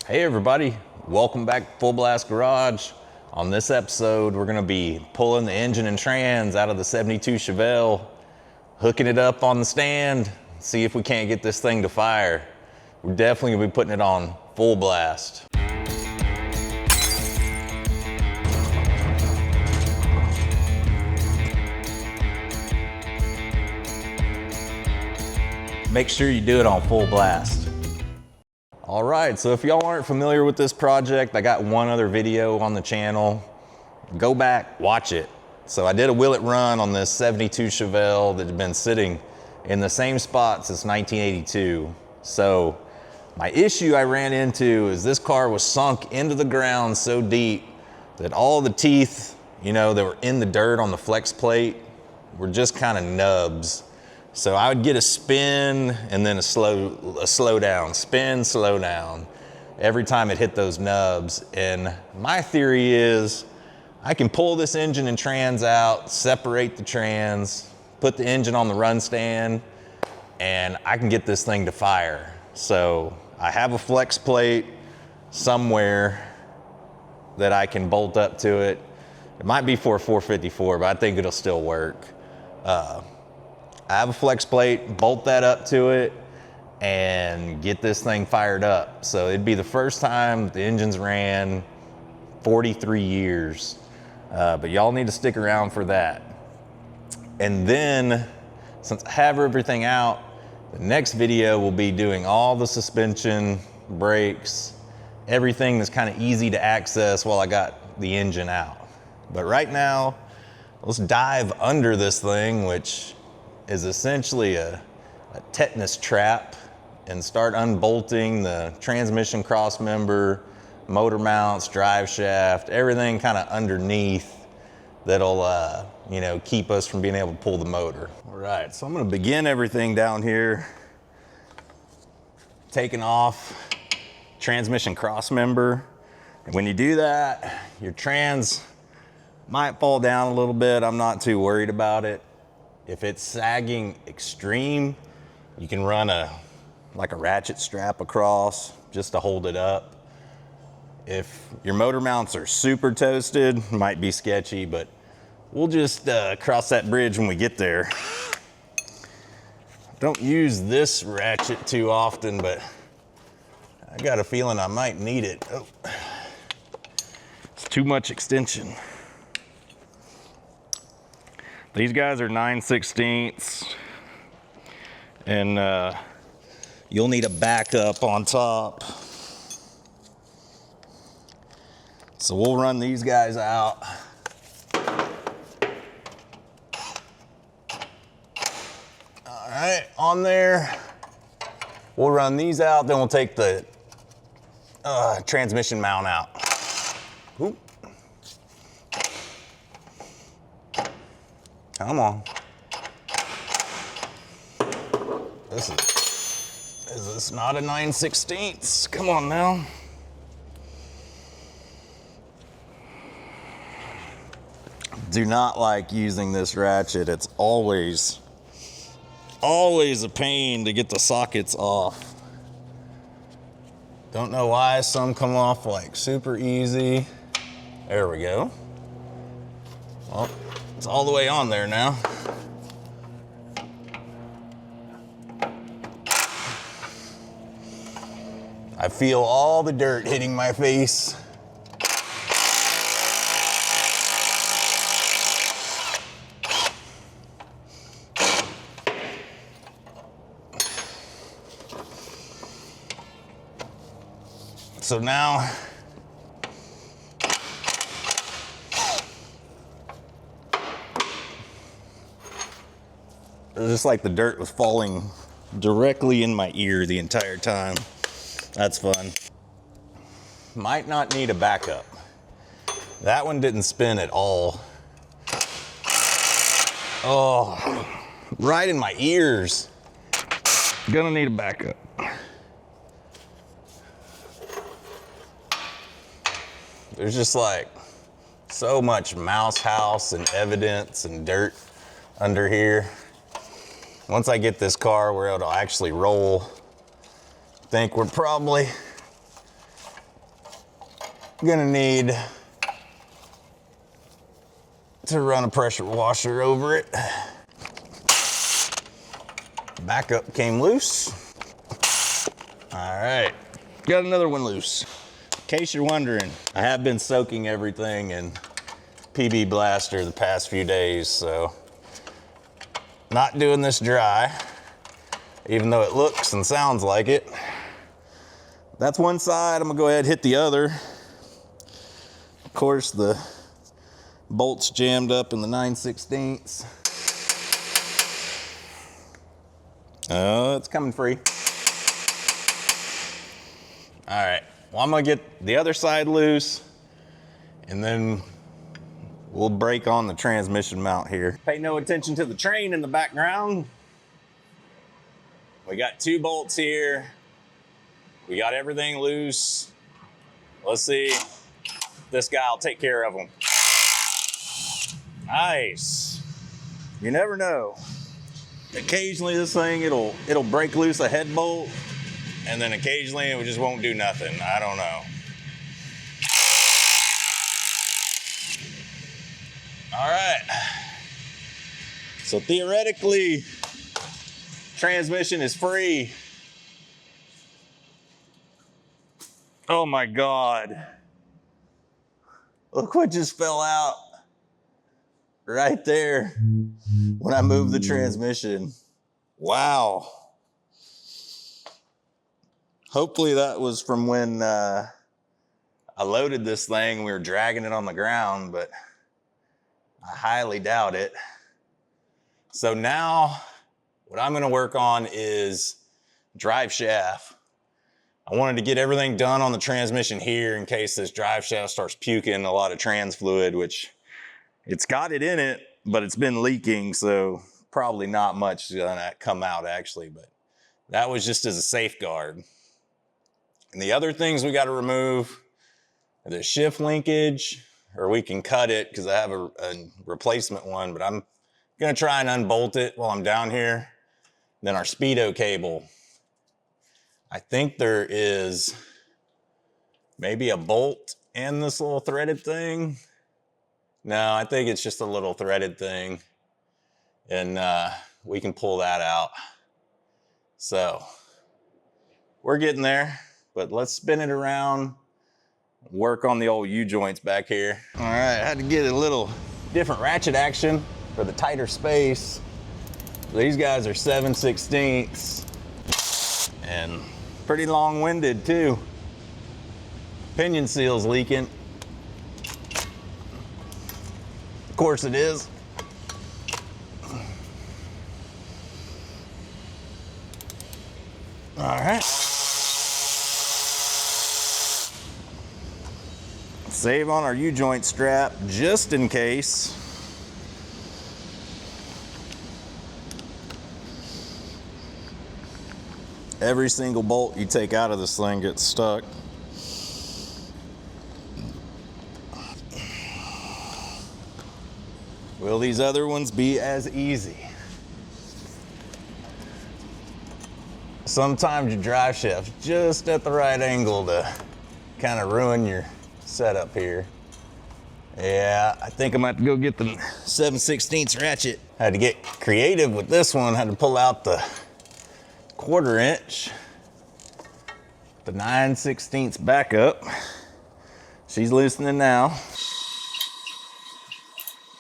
Hey everybody, welcome back to Full Blast Garage. On this episode, we're gonna be pulling the engine and trans out of the 72 Chevelle, hooking it up on the stand, see if we can't get this thing to fire. We're definitely gonna be putting it on full blast. Make sure you do it on full blast. All right, so if y'all aren't familiar with this project, I got one other video on the channel. Go back, watch it. So I did a will it run on this 72 Chevelle that had been sitting in the same spot since 1982. So my issue I ran into is this car was sunk into the ground so deep that all the teeth, you know, that were in the dirt on the flex plate were just kind of nubs. So I would get a spin and then a slow down, spin, slow down, every time it hit those nubs. And my theory is I can pull this engine and trans out, separate the trans, put the engine on the run stand, and I can get this thing to fire. So I have a flex plate somewhere that I can bolt up to it. It might be for a 454, but I think it'll still work. I have a flex plate, bolt that up to it, and get this thing fired up. So it'd be the first time the engine's ran 43 years. But y'all need to stick around for that. And then, since I have everything out, the next video will be doing all the suspension, brakes, everything that's kind of easy to access while I got the engine out. But right now, let's dive under this thing, which is essentially a tetanus trap, and start unbolting the transmission crossmember, motor mounts, drive shaft, everything kind of underneath that'll you know, keep us from being able to pull the motor. All right, so I'm gonna begin everything down here, taking off transmission crossmember. And when you do that, your trans might fall down a little bit. I'm not too worried about it. If it's sagging extreme, you can run like a ratchet strap across just to hold it up. If your motor mounts are super toasted, might be sketchy, but we'll just cross that bridge when we get there. Don't use this ratchet too often, but I got a feeling I might need it. Oh, it's too much extension. These guys are 9/16, and you'll need a backup on top. So we'll run these guys out. All right, on there. We'll run these out, then we'll take the transmission mount out. Oop. Come on. Is this not a 9/16? Come on now. Do not like using this ratchet. It's always a pain to get the sockets off. Don't know why some come off like super easy. There we go. Well, it's all the way on there now. I feel all the dirt hitting my face. So now, it was just like the dirt was falling directly in my ear the entire time. That's fun. Might not need a backup. That one didn't spin at all. Oh, right in my ears. Gonna need a backup. There's just like so much mouse house and evidence and dirt under here. Once I get this car where it'll actually roll, I think we're probably gonna need to run a pressure washer over it. Backup came loose. All right, got another one loose. In case you're wondering, I have been soaking everything in PB Blaster the past few days, so not doing this dry, even though it looks and sounds like it. That's one side. I'm gonna go ahead and hit the other. Of course, the bolt's jammed up in the 9/16. Oh, it's coming free. All right, well, I'm gonna get the other side loose, and then we'll break on the transmission mount here. Pay no attention to the train in the background. We got 2 bolts here. We got everything loose. Let's see if this guy will take care of them. Nice. You never know. Occasionally this thing, it'll break loose a head bolt, and then occasionally it just won't do nothing. I don't know. All right. So theoretically, transmission is free. Oh my God. Look what just fell out right there when I moved the transmission. Wow. Hopefully that was from when I loaded this thing and we were dragging it on the ground, but I highly doubt it. So now what I'm gonna work on is Driveshaft. I wanted to get everything done on the transmission here in case this Driveshaft starts puking a lot of trans fluid, which it's got it in it, but it's been leaking, so probably not much gonna come out actually, but that was just as a safeguard. And the other things we gotta remove are the shift linkage, or we can cut it because I have a replacement one, but I'm gonna try and unbolt it while I'm down here. Then our speedo cable. I think there is maybe a bolt in this little threaded thing. No, I think it's just a little threaded thing, and we can pull that out. So we're getting there, but let's spin it around, work on the old U-joints back here. All right, I had to get a little different ratchet action for the tighter space. These guys are 7/16 and pretty long-winded too. Pinion seal's leaking. Of course it is. All right. Save on our U-joint strap just in case. Every single bolt you take out of this thing gets stuck. Will these other ones be as easy? Sometimes your drive shaft's just at the right angle to kind of ruin your setup here. Yeah, I think I'm gonna have to go get the 7/16 ratchet. Had to get creative with this one, had to pull out the 1/4 inch, the 9/16 backup. She's loosening now.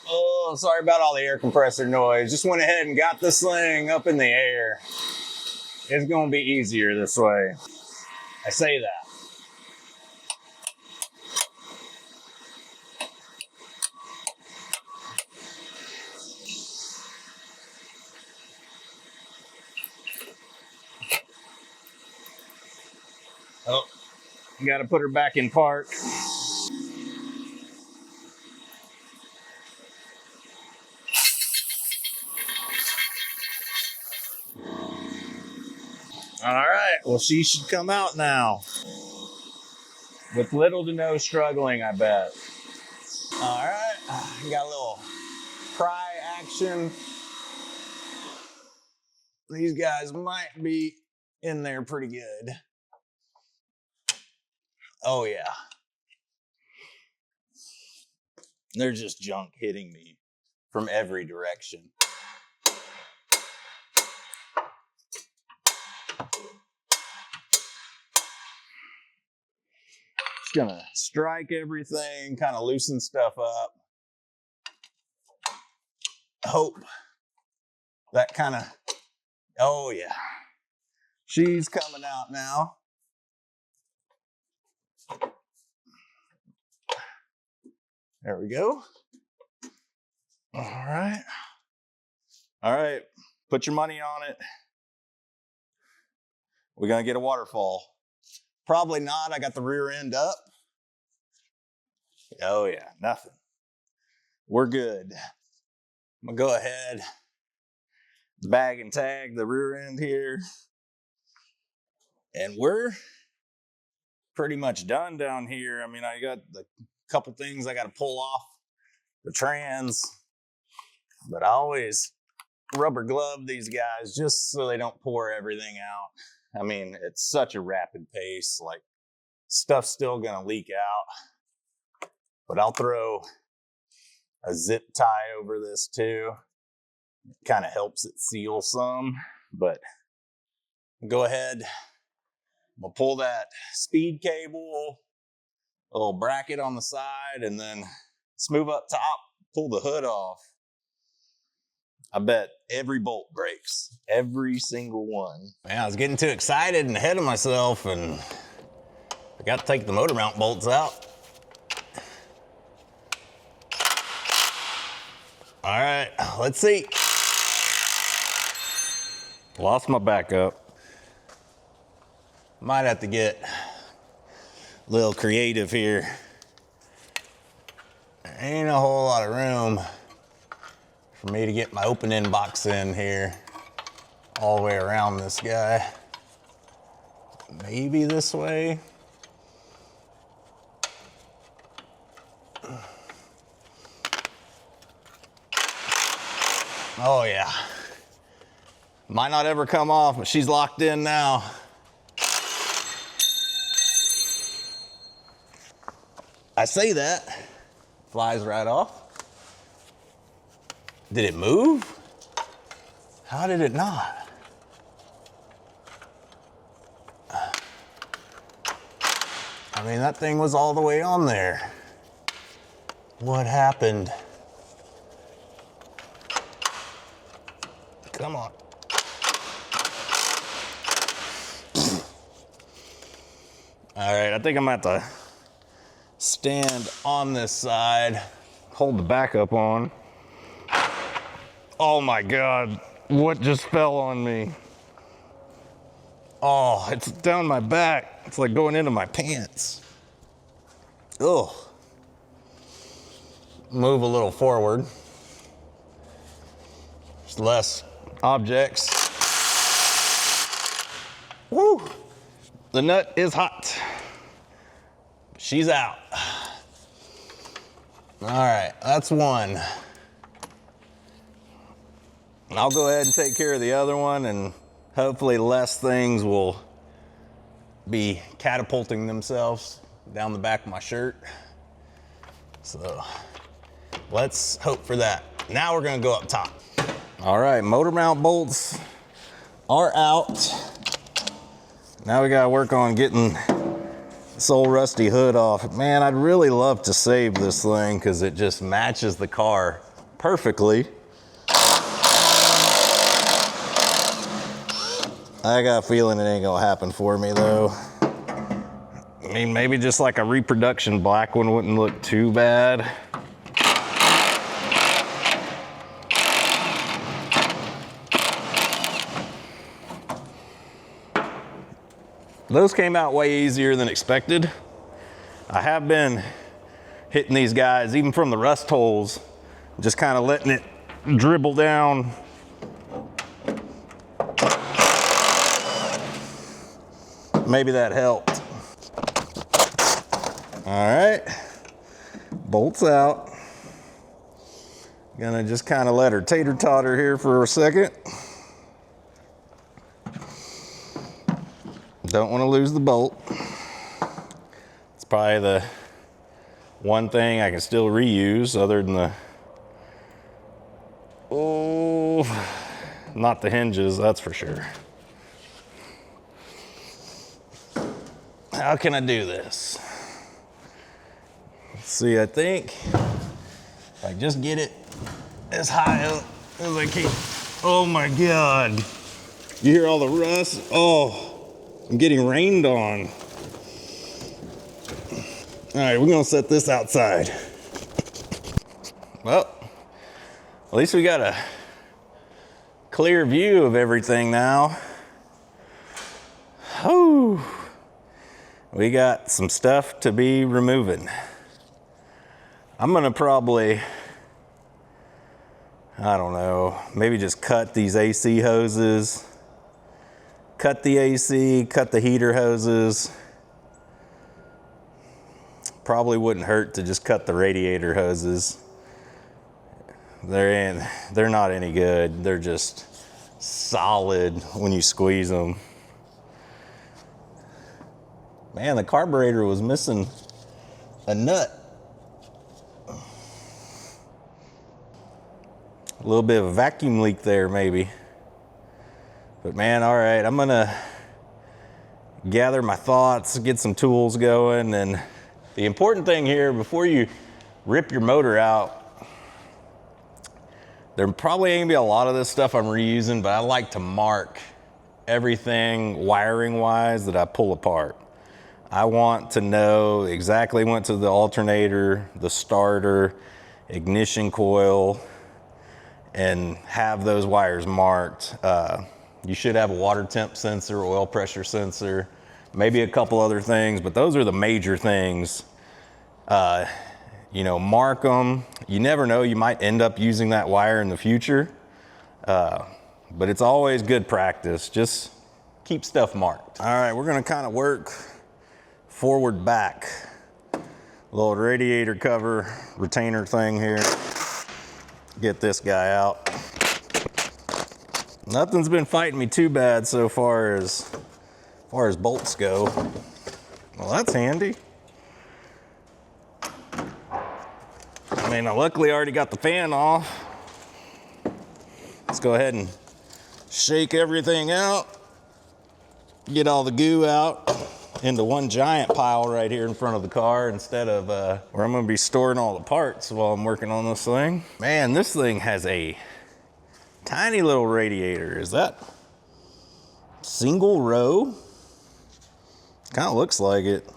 Oh, sorry about all the air compressor noise. Just went ahead and got this thing up in the air. It's gonna be easier this way. I say that. Oh, you gotta put her back in park. All right, well, she should come out now. With little to no struggling, I bet. All right, got a little pry action. These guys might be in there pretty good. Oh yeah. There's just junk hitting me from every direction. Just gonna strike everything, kind of loosen stuff up. Hope that kind of, oh yeah. She's coming out now. There we go. All right. All right. Put your money on it. We're going to get a waterfall. Probably not. I got the rear end up. Oh, yeah. Nothing. We're good. I'm going to go ahead, bag and tag the rear end here. And we're pretty much done down here. I mean, I got the couple things I got to pull off the trans, but I always rubber glove these guys just so they don't pour everything out. I mean, it's such a rapid pace, like stuff's still gonna leak out, but I'll throw a zip tie over this too. It kind of helps it seal some, but go ahead. I'm gonna pull that speed cable, a little bracket on the side, and then smooth up top, pull the hood off. I bet every bolt breaks, every single one. Man, I was getting too excited and ahead of myself, and I got to take the motor mount bolts out. All right, let's see. Lost my backup. Might have to get a little creative here. There ain't a whole lot of room for me to get my opening box in here all the way around this guy. Maybe this way. Oh yeah. Might not ever come off, but she's locked in now. I say that, flies right off. Did it move? How did it not? I mean, that thing was all the way on there. What happened? Come on. All right, I think I'm gonna have to stand on this side, hold the backup on. Oh my God, what just fell on me? Oh, it's down my back. It's like going into my pants. Ugh. Move a little forward. There's less objects. Woo! The nut is hot. She's out. All right, that's one. I'll go ahead and take care of the other one, and hopefully less things will be catapulting themselves down the back of my shirt. So let's hope for that. Now we're gonna go up top. All right, motor mount bolts are out. Now we gotta work on getting this old rusty hood off. Man, I'd really love to save this thing because it just matches the car perfectly. I got a feeling it ain't gonna happen for me though. I mean, maybe just like a reproduction black one wouldn't look too bad. Those came out way easier than expected. I have been hitting these guys, even from the rust holes, just kind of letting it dribble down. Maybe that helped. All right, bolts out. Gonna just kind of let her tater-totter here for a second. Don't want to lose the bolt. It's probably the one thing I can still reuse other than the, not the hinges, that's for sure. How can I do this? Let's see, I think if I just get it as high up as I can. Oh my God. You hear all the rust? Oh, I'm getting rained on. All right, we're gonna set this outside. Well, at least we got a clear view of everything now. Whew. We got some stuff to be removing. I'm gonna probably, I don't know, maybe just cut these AC hoses, cut the AC, cut the heater hoses. Probably wouldn't hurt to just cut the radiator hoses. They're not any good. They're just solid when you squeeze them. Man, the carburetor was missing a nut. A little bit of a vacuum leak there, maybe. But man, all right, I'm gonna gather my thoughts, get some tools going, and the important thing here, before you rip your motor out, there probably ain't gonna be a lot of this stuff I'm reusing, but I like to mark everything wiring wise that I pull apart. I want to know exactly what to the alternator, the starter, ignition coil, and have those wires marked. You should have a water temp sensor, oil pressure sensor, maybe a couple other things, but those are the major things. You know, mark them. You never know, you might end up using that wire in the future. But it's always good practice. Just keep stuff marked. All right, we're gonna kind of work forward back. Little radiator cover retainer thing here. Get this guy out. Nothing's been fighting me too bad so far as bolts go. Well, that's handy. I mean, I luckily already got the fan off. Let's go ahead and shake everything out. Get all the goo out into one giant pile right here in front of the car instead of where I'm gonna be storing all the parts while I'm working on this thing. Man, this thing has a tiny little radiator. Is that single row? Kind of looks like it.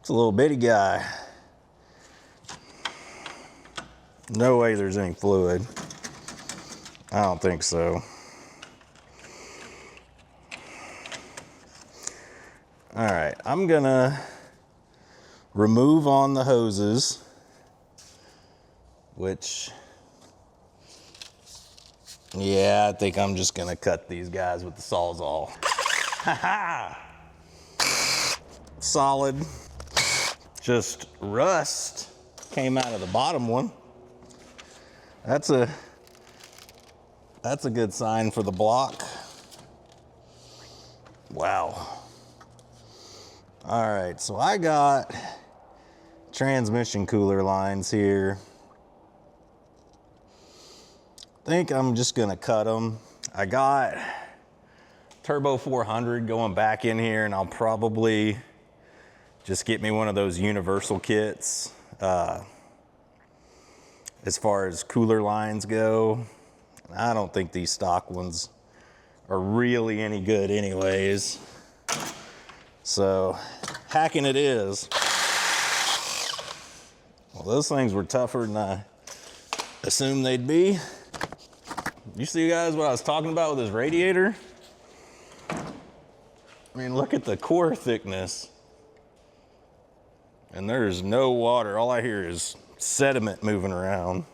It's a little bitty guy. No way there's any fluid. I don't think so. All right, I'm gonna remove on the hoses, which, yeah, I think I'm just gonna cut these guys with the Sawzall. Ha-ha! Solid. Just rust came out of the bottom one. That's a good sign for the block. Wow. All right, so I got transmission cooler lines here. I think I'm just gonna cut them. I got Turbo 400 going back in here, and I'll probably just get me one of those universal kits. As far as cooler lines go, I don't think these stock ones are really any good anyways. So, hacking it is. Well, those things were tougher than I assumed they'd be. You see guys what I was talking about with this radiator? I mean, look at the core thickness. And there's no water. All I hear is sediment moving around.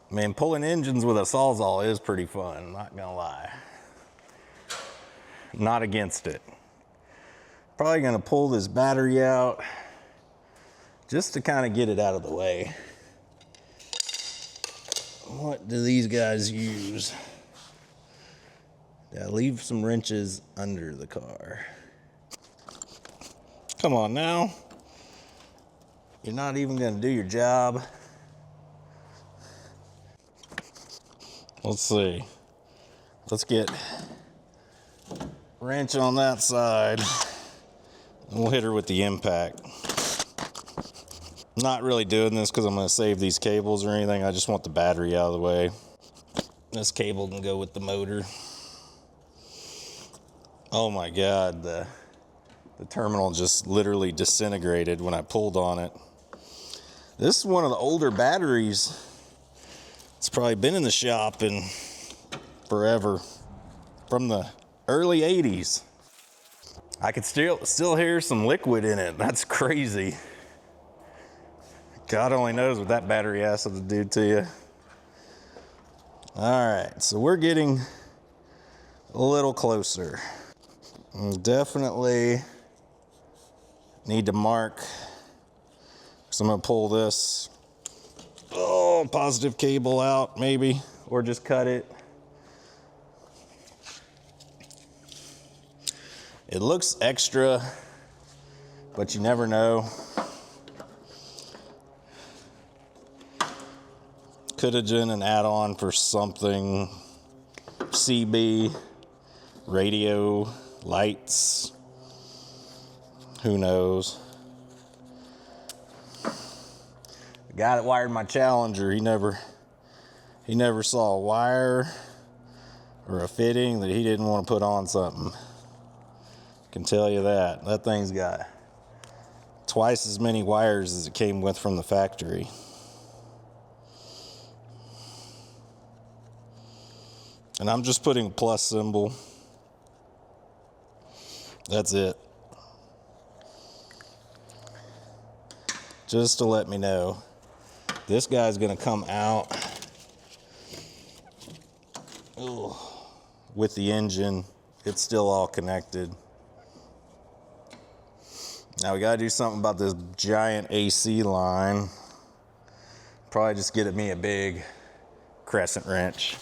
Man, pulling engines with a Sawzall is pretty fun, not gonna lie. Not against it. Probably gonna pull this battery out just to kind of get it out of the way. What do these guys use? Yeah, leave some wrenches under the car. Come on now. You're not even gonna do your job. Let's see. Let's get wrench on that side. And we'll hit her with the impact. I'm not really doing this because I'm gonna save these cables or anything. I just want the battery out of the way. This cable can go with the motor. Oh my God, the terminal just literally disintegrated when I pulled on it. This is one of the older batteries. It's probably been in the shop in forever, from the early 80s. I could still hear some liquid in it. That's crazy. God only knows what that battery acid will do to you. All right, so we're getting a little closer. Definitely need to mark. So I'm gonna pull this positive cable out maybe, or just cut it. It looks extra, but you never know. Could have been an add-on for something. CB, radio, lights, who knows. The guy that wired my Challenger, he never saw a wire or a fitting that he didn't want to put on something. Can tell you that. That thing's got twice as many wires as it came with from the factory. And I'm just putting a plus symbol. That's it. Just to let me know. This guy's gonna come out with the engine. It's still all connected. Now we gotta do something about this giant AC line. Probably just get me a big crescent wrench.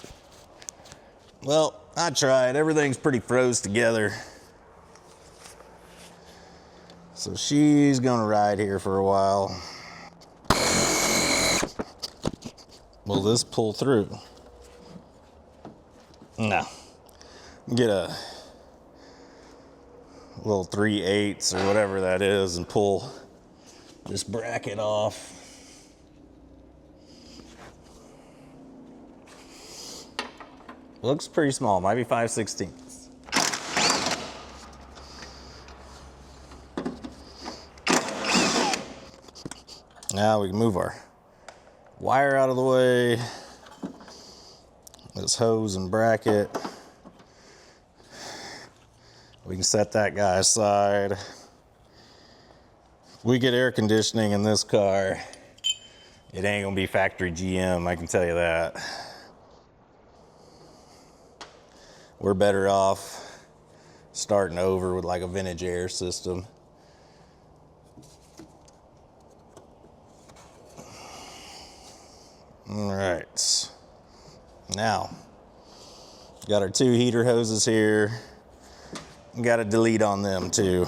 Well, I tried. Everything's pretty froze together. So she's gonna ride here for a while. Will this pull through? No. Get a little 3/8 or whatever that is and pull this bracket off. Looks pretty small, might be 5/16. Now we can move our wire out of the way. This hose and bracket. We can set that guy aside. We get air conditioning in this car. It ain't gonna be factory GM, I can tell you that. We're better off starting over with like a vintage air system. All right, now got our 2 heater hoses here. Got a delete on them too.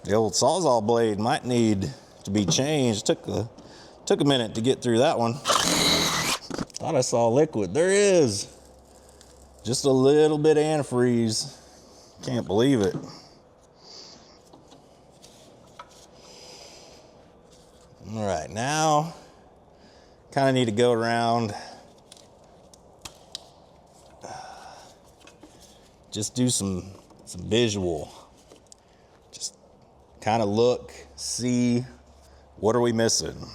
The old Sawzall blade might need to be changed. Took a minute to get through that one. Thought I saw liquid. There is. Just a little bit of antifreeze. Can't believe it. All right, now kind of need to go around. Just do some visual. Just kind of look, see, what are we missing?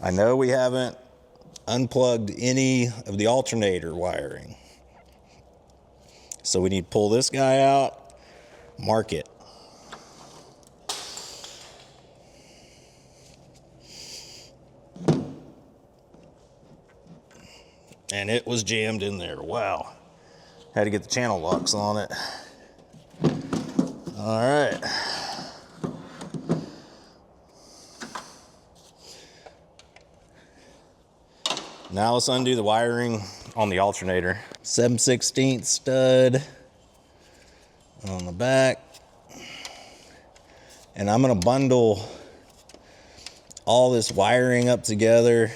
I know we haven't unplugged any of the alternator wiring. So we need to pull this guy out, mark it. And it was jammed in there, wow. Had to get the channel locks on it. All right. Now let's undo the wiring on the alternator. 7/16 stud on the back. And I'm gonna bundle all this wiring up together.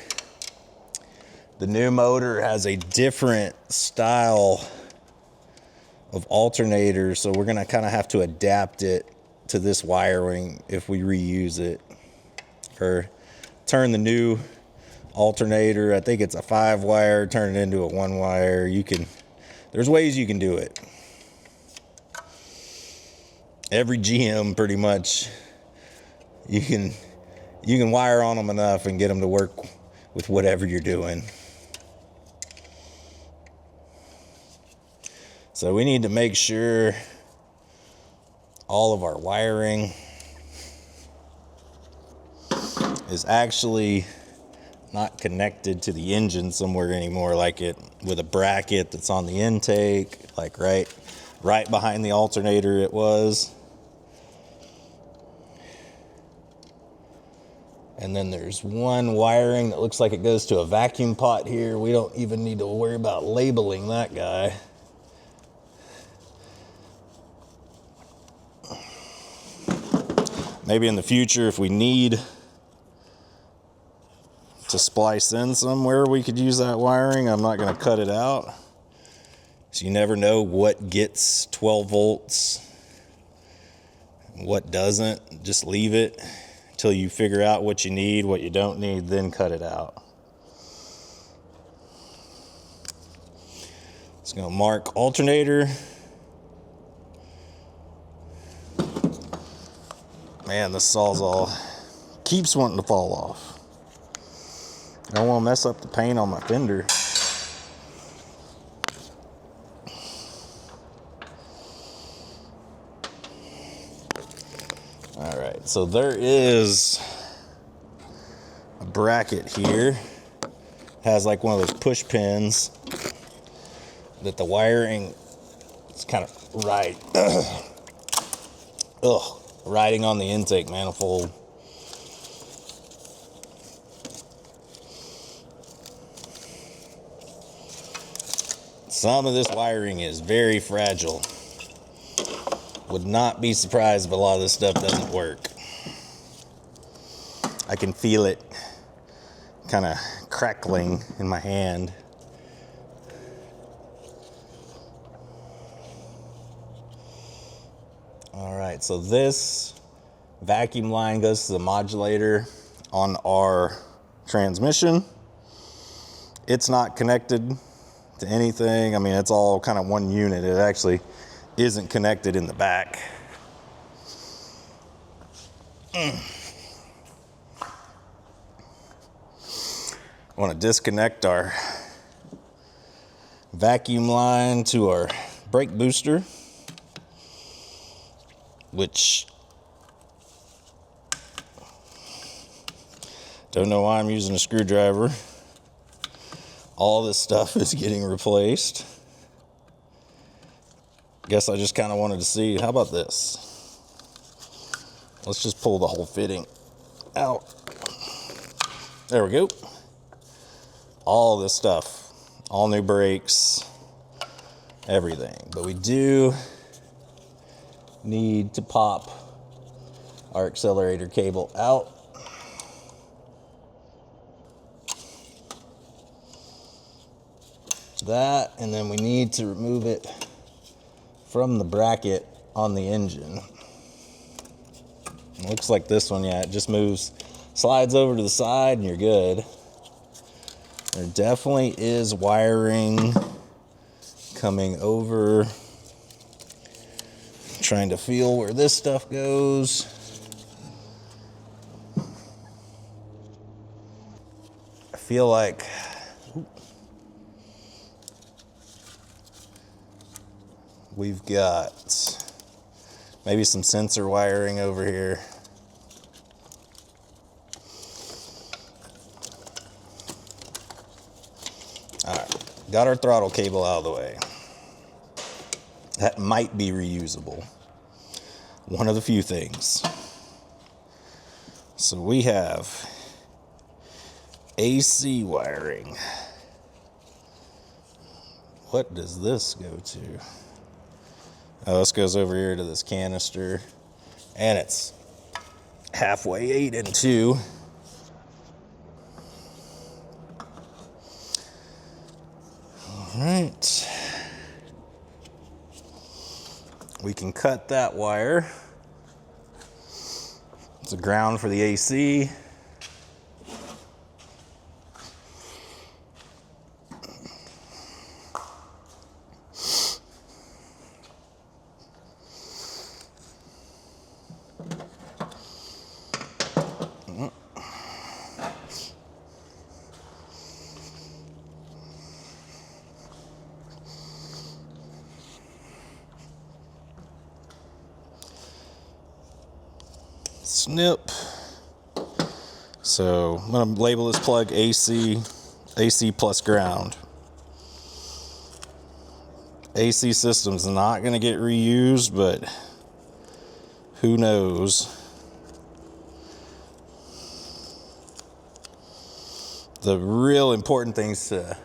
The new motor has a different style of alternator, so we're gonna kind of have to adapt it to this wiring if we reuse it, or turn the new alternator, I think it's a 5-wire, turn it into a 1-wire. There's ways you can do it. Every GM pretty much, you can wire on them enough and get them to work with whatever you're doing. So we need to make sure all of our wiring is actually not connected to the engine somewhere anymore, like it with a bracket that's on the intake, like right behind the alternator it was. And then there's one wiring that looks like it goes to a vacuum pot here. We don't even need to worry about labeling that guy. Maybe in the future, if we need to splice in somewhere, we could use that wiring. I'm not going to cut it out. So you never know what gets 12 volts, what doesn't. Just leave it until you figure out what you need, what you don't need, then cut it out. It's going to mark alternator. Man, this Sawzall keeps wanting to fall off. I don't want to mess up the paint on my fender. All right, so there is a bracket here. Has like one of those push pins that the wiring is kind of riding on the intake manifold. Some of this wiring is very fragile. Would not be surprised if a lot of this stuff doesn't work. I can feel it kind of crackling in my hand. All right, so this vacuum line goes to the modulator on our transmission. It's not connected to anything. I mean, it's all kind of one unit. It actually isn't connected in the back. I want to disconnect our vacuum line to our brake booster, which don't know why I'm using a screwdriver. All this stuff is getting replaced. Guess I just kind of wanted to see, how about this? Let's just pull the whole fitting out. There we go. All this stuff, all new brakes, everything. But we do need to pop our accelerator cable out. That, and then we need to remove it from the bracket on the engine. It looks like this one, yeah, it just moves, slides over to the side and you're good. There definitely is wiring coming over. Trying to feel where this stuff goes. I feel like we've got maybe some sensor wiring over here. All right, got our throttle cable out of the way. That might be reusable. One of the few things. So we have AC wiring. What does this go to? Oh, this goes over here to this canister, and it's halfway 8 and 2. All right. We can cut that wire. It's a ground for the AC. Snip. So I'm going to label this plug AC plus ground. AC system's not going to get reused, but who knows? The real important things to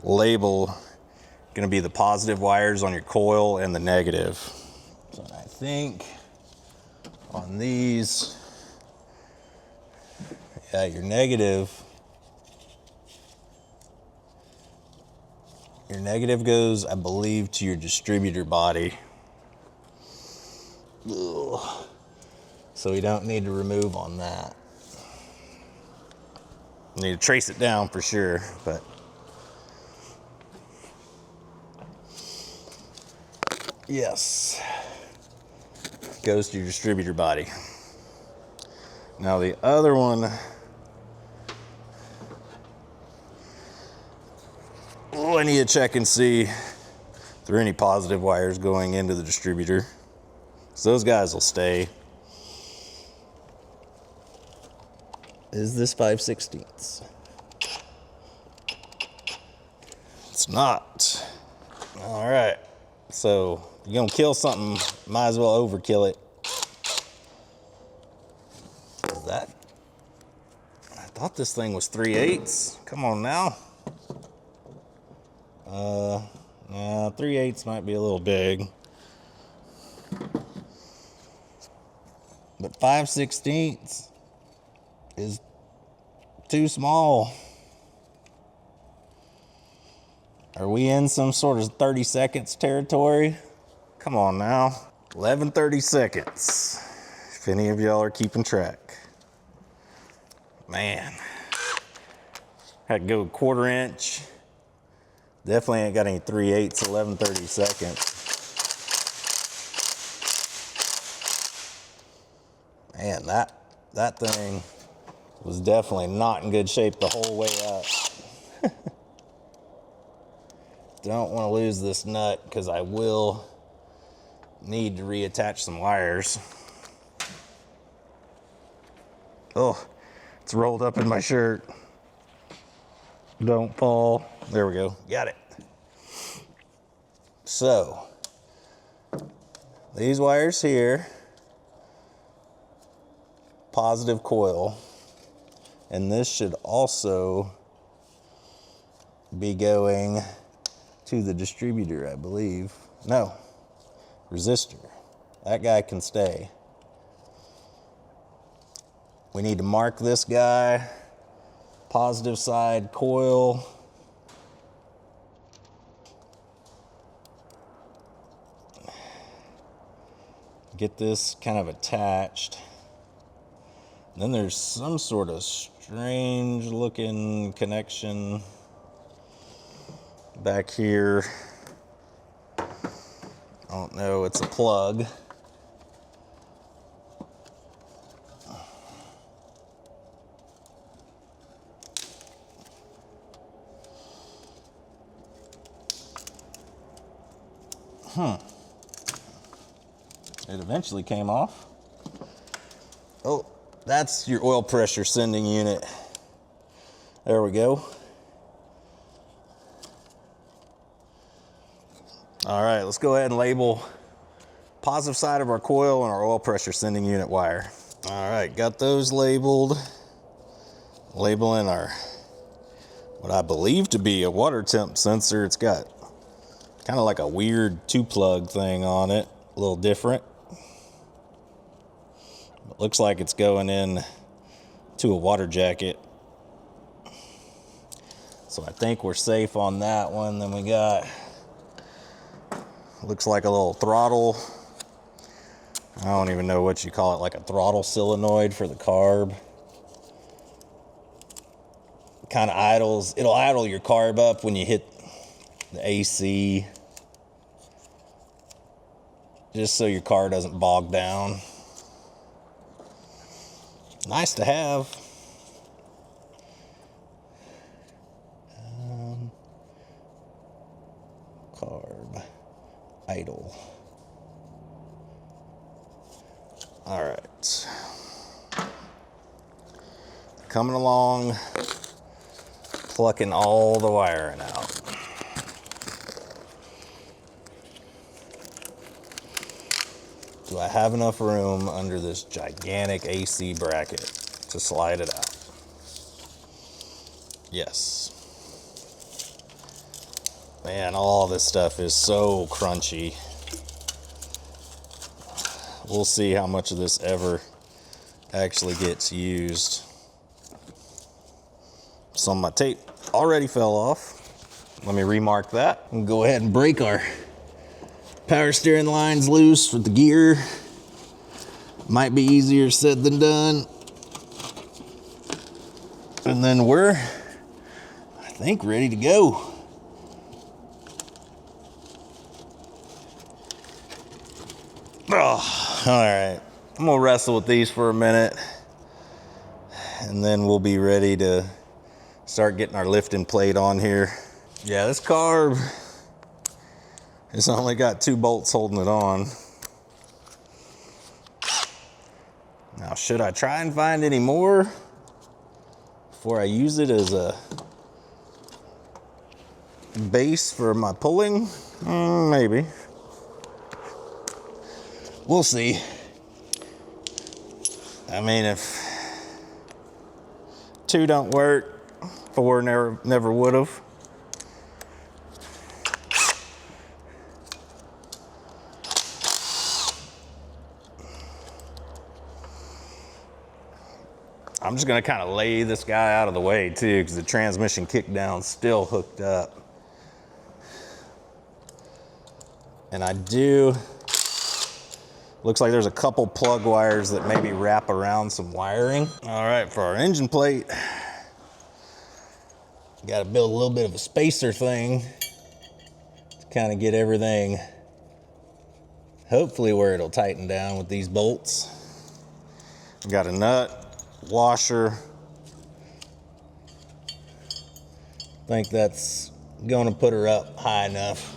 label going to be the positive wires on your coil and the negative. So I think on these, yeah, your negative goes, I believe, to your distributor body. Ugh. So we don't need to remove on that. Need to trace it down for sure, but yes, goes to your distributor body. Now the other one, I need to check and see if there are any positive wires going into the distributor. So those guys will stay. Is this 5/16? It's not. All right. So you're gonna kill something, might as well overkill it. Is that? I thought this thing was 3/8. Come on now. Yeah, 3/8 might be a little big. But 5/16 is too small. Are we in some sort of 30 seconds territory? Come on now. 11:30 seconds. If any of y'all are keeping track. Man. Had to go 1/4 inch. Definitely ain't got any 3/8, 11:30 seconds. Man, that thing was definitely not in good shape the whole way up. Don't want to lose this nut because I will need to reattach some wires. Oh, it's rolled up in my shirt. Don't fall. There we go. Got it. So, these wires here, positive coil, and this should also be going to the distributor, I believe. No, resistor. That guy can stay. We need to mark this guy. Positive side coil. Get this kind of attached. Then there's some sort of strange looking connection back here. I don't know, it's a plug. It eventually came off. Oh, that's your oil pressure sending unit. There we go. All right, let's go ahead and label positive side of our coil and our oil pressure sending unit wire. All right, got those labeled. Labeling our, what I believe to be a water temp sensor. It's got kind of like a weird 2-plug thing on it, a little different. It looks like it's going in to a water jacket. So I think we're safe on that one. Then we got, looks like a little throttle. I don't even know what you call it, like a throttle solenoid for the carb. Kind of idles, it'll idle your carb up when you hit the AC, just so your car doesn't bog down. Nice to have. Carb idle. All right, coming along, plucking all the wiring out. Do I have enough room under this gigantic AC bracket to slide it out? Yes. Man, all this stuff is so crunchy. We'll see how much of this ever actually gets used. Some of my tape already fell off. Let me remark that and go ahead and break our power steering lines loose with the gear. Might be easier said than done. And then we're, I think, ready to go. Oh, all right, I'm gonna wrestle with these for a minute, and then we'll be ready to start getting our lifting plate on here. Yeah, this carb, it's only got 2 bolts holding it on. Now, should I try and find any more before I use it as a base for my pulling? Maybe. We'll see. I mean, if 2 don't work, 4 never would have. I'm just gonna kind of lay this guy out of the way too, because the transmission kickdown's still hooked up. And I do, looks like there's a couple plug wires that maybe wrap around some wiring. All right, for our engine plate, got to build a little bit of a spacer thing to kind of get everything hopefully where it'll tighten down with these bolts. Got a nut, washer. I think that's going to put her up high enough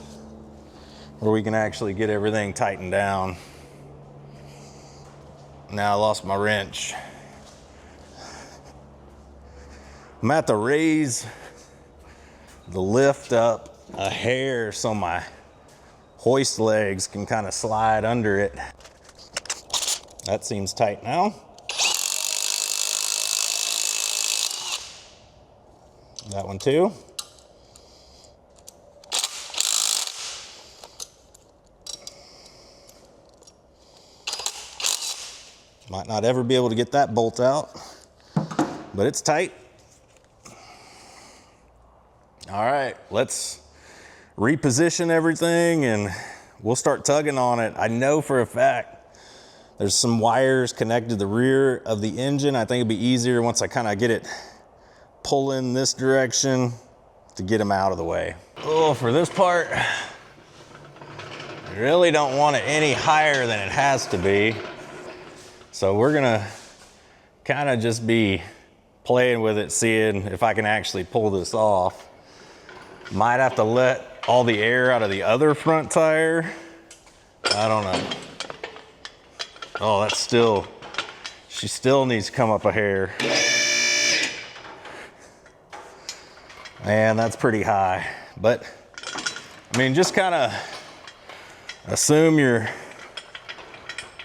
where we can actually get everything tightened down. Now I lost my wrench. I'm gonna have to raise the lift up a hair so my hoist legs can kind of slide under it. That seems tight now. That one too. Might not ever be able to get that bolt out, but it's tight. All right, let's reposition everything and we'll start tugging on it. I know for a fact there's some wires connected to the rear of the engine. I think it'd be easier once I kind of get it pulling this direction to get them out of the way. Oh, for this part, I really don't want it any higher than it has to be. So we're gonna kind of just be playing with it, seeing if I can actually pull this off. Might have to let all the air out of the other front tire. I don't know. Oh, that's still, she still needs to come up a hair. Man, that's pretty high. But, I mean, just kind of assume you're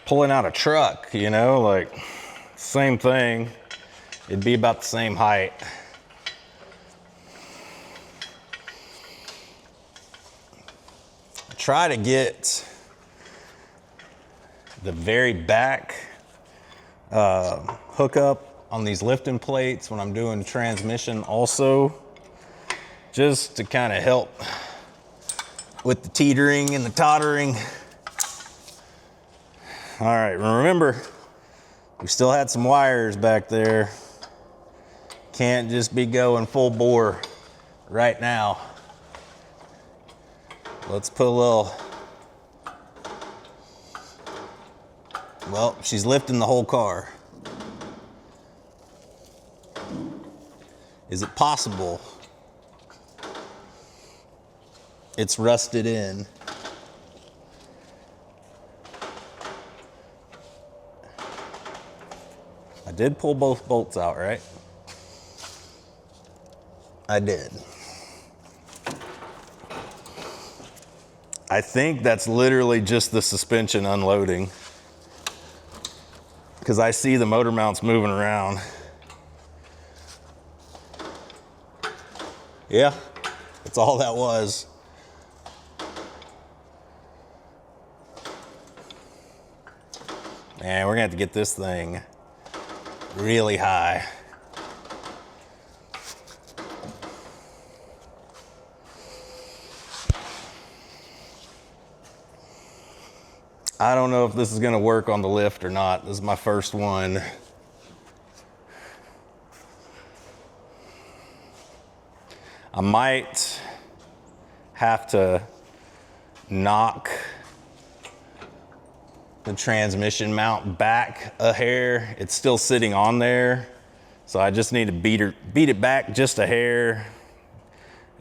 pulling out a truck, you know, like same thing. It'd be about the same height. Try to get the very back hookup on these lifting plates when I'm doing transmission also, just to kind of help with the teetering and the tottering. All right, remember, we still had some wires back there. Can't just be going full bore right now. Let's put a little, well, she's lifting the whole car. Is it possible it's rusted in? I did pull both bolts out, right? I did. I think that's literally just the suspension unloading, because I see the motor mounts moving around. Yeah, that's all that was. Man, we're gonna have to get this thing really high. I don't know if this is gonna work on the lift or not. This is my first one. I might have to knock the transmission mount back a hair. It's still sitting on there, so I just need to beat it back just a hair,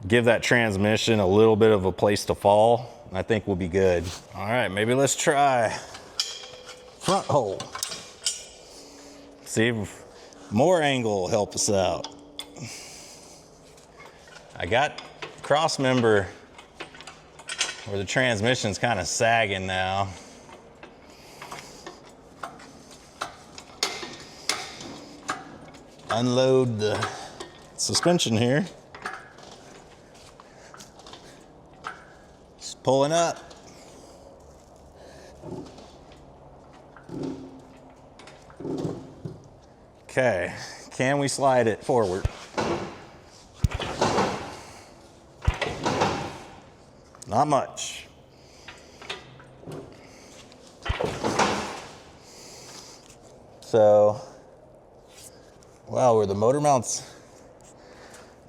give that transmission a little bit of a place to fall. I think we'll be good. All right, maybe let's try front hole. See if more angle will help us out. I got Crossmember where the transmission's kind of sagging now. Unload the suspension here. Just pulling up. Okay, can we slide it forward? Not much. So, wow, were the motor mounts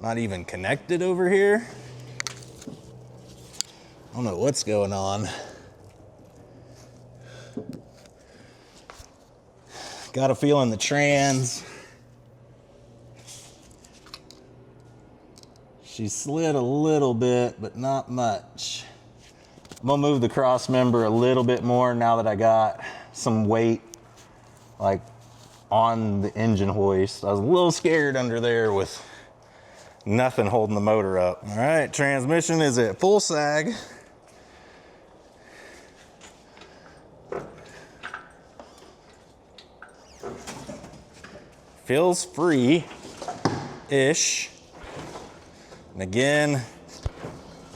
not even connected over here? I don't know what's going on. Got a feeling the trans, she slid a little bit, but not much. I'm gonna move the Crossmember a little bit more now that I got some weight like on the engine hoist. I was a little scared under there with nothing holding the motor up. All right, transmission is at full sag. Feels free-ish. And again,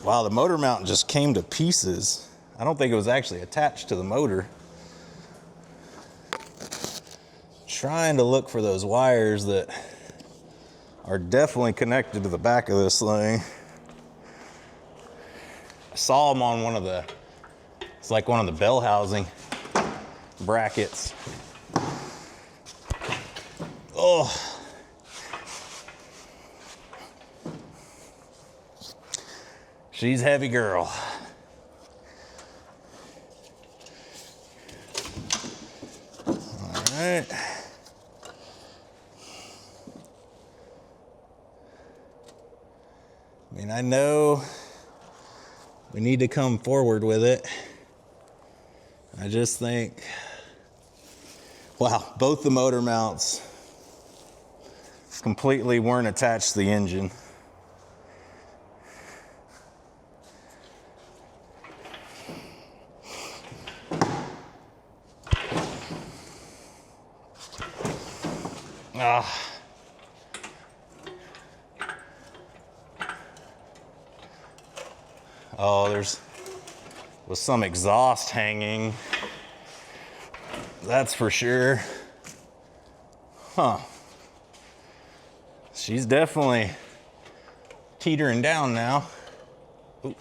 wow, the motor mount just came to pieces. I don't think it was actually attached to the motor. Trying to look for those wires that are definitely connected to the back of this thing. I saw them on one of the, it's like one of the bell housing brackets. Oh. She's a heavy girl. All right. I mean, I know we need to come forward with it. I just think, wow, both the motor mounts completely weren't attached to the engine. Oh, was some exhaust hanging. That's for sure. Huh. She's definitely teetering down now. Ooh.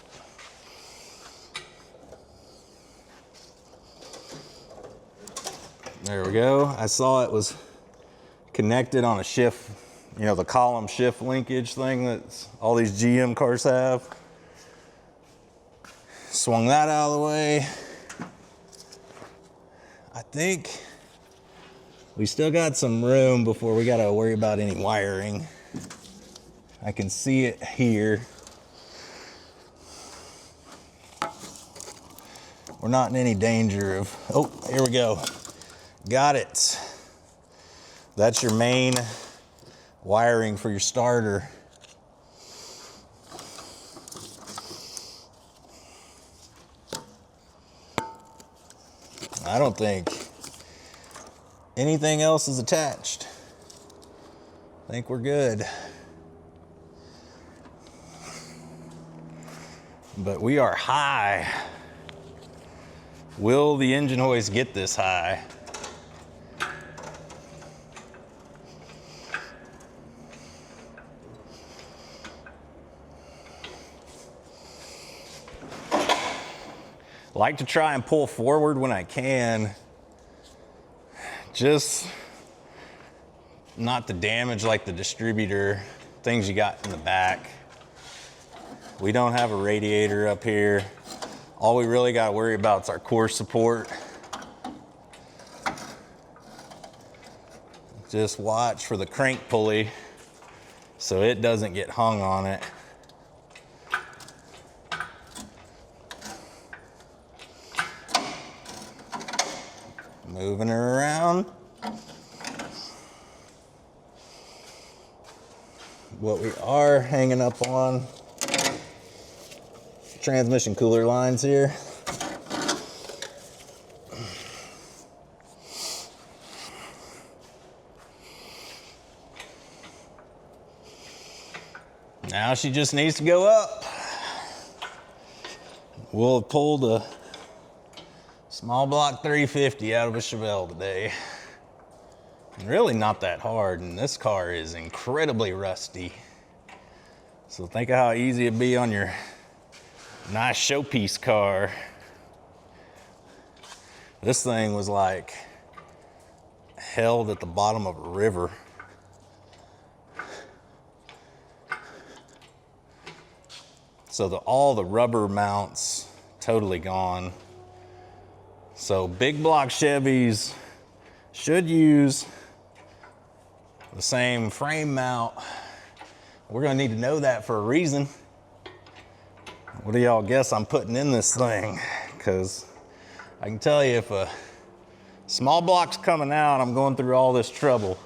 There we go. I saw it was connected on a shift, you know, the column shift linkage thing that all these GM cars have. Swung that out of the way. I think we still got some room before we gotta worry about any wiring. I can see it here. We're not in any danger of, oh, here we go. Got it. That's your main wiring for your starter. I don't think anything else is attached. I think we're good. But we are high. Will the engine hoist get this high? Like to try and pull forward when I can, just not to damage like the distributor, things you got in the back. We don't have a radiator up here. All we really got to worry about is our core support. Just watch for the crank pulley so it doesn't get hung on it. Moving her around. What we are hanging up on, transmission cooler lines here. Now she just needs to go up. We'll have pulled a small block 350 out of a Chevelle today. And really not that hard, and this car is incredibly rusty. So think of how easy it'd be on your nice showpiece car. This thing was like held at the bottom of a river. So all the rubber mounts totally gone. So big block Chevys should use the same frame mount. We're gonna need to know that for a reason. What do y'all guess I'm putting in this thing? Because I can tell you if a small block's coming out, I'm going through all this trouble.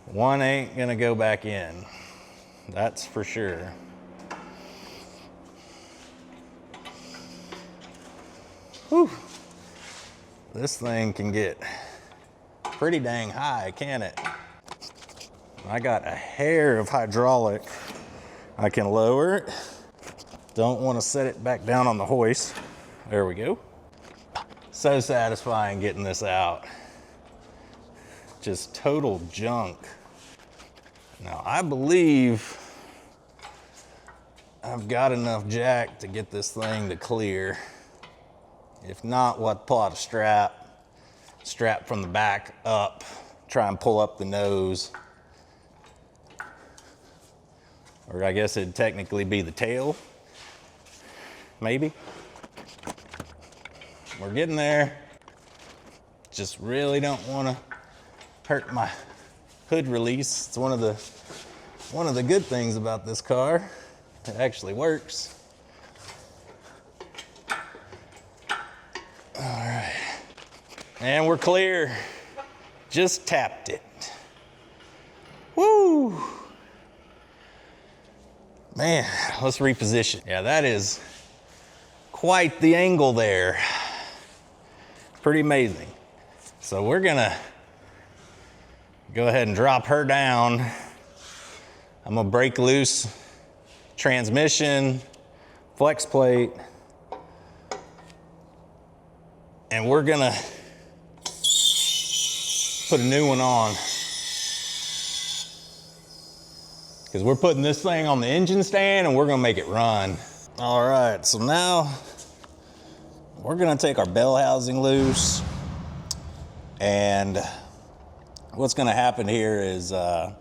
One ain't gonna go back in. That's for sure. Whew. This thing can get pretty dang high, can it? I got a hair of hydraulic. I can lower it. Don't want to set it back down on the hoist. There we go. So satisfying getting this out. Just total junk. Now I believe I've got enough jack to get this thing to clear. If not, we'll have to pull out a strap from the back up, try and pull up the nose. Or I guess it'd technically be the tail, maybe. We're getting there. Just really don't want to hurt my hood release. It's one of the good things about this car. It actually works. All right, and we're clear. Just tapped it. Woo! Man, let's reposition. Yeah, that is quite the angle there. Pretty amazing. So we're gonna go ahead and drop her down. I'm gonna break loose transmission, flex plate, and we're gonna put a new one on. because we're putting this thing on the engine stand and we're gonna make it run. All right, so now we're gonna take our bell housing loose, and what's gonna happen here is the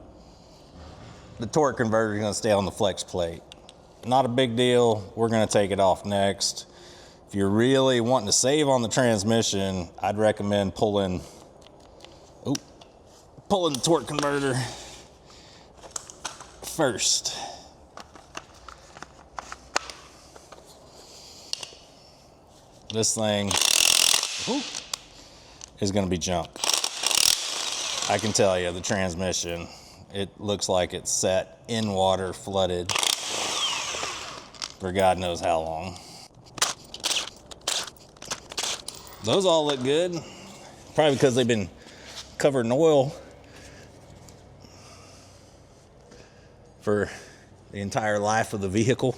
torque converter is gonna stay on the flex plate. Not a big deal, we're gonna take it off next. If you're really wanting to save on the transmission, I'd recommend pulling the torque converter first. This thing is gonna be junk. I can tell you, the transmission, it looks like it's set in water, flooded, for God knows how long. Those all look good, probably because they've been covered in oil for the entire life of the vehicle.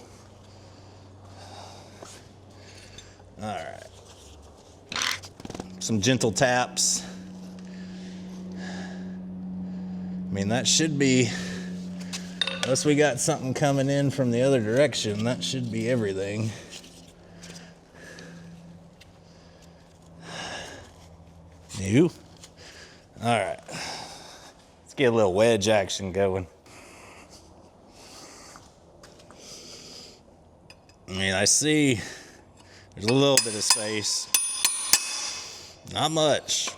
All right, some gentle taps. I mean, that should be, unless we got something coming in from the other direction, that should be everything. New. All right, let's get a little wedge action going. I mean, I see there's a little bit of space, not much.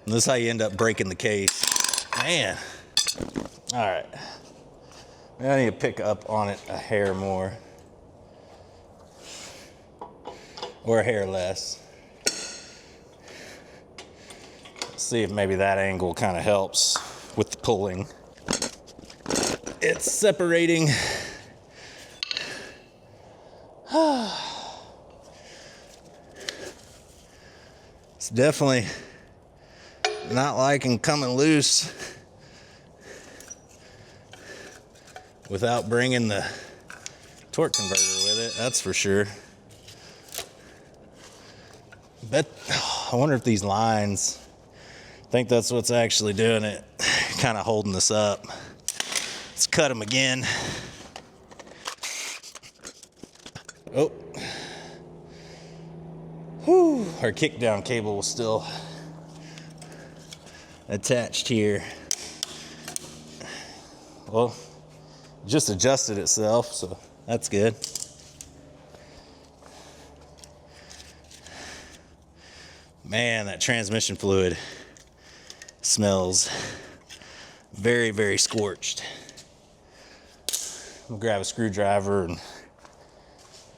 And this is how you end up breaking the case. Man. All right. I need to pick up on it a hair more. Or a hair less. Let's see if maybe that angle kind of helps with the pulling. It's separating. It's definitely not liking coming loose without bringing the torque converter with it, that's for sure. I wonder if these lines, I think that's what's actually doing it, kind of holding this up. Let's cut them again. Oh. Whew. Our kick down cable was still attached here. Well, just adjusted itself, so that's good. Man, that transmission fluid smells very, very scorched. I'll grab a screwdriver and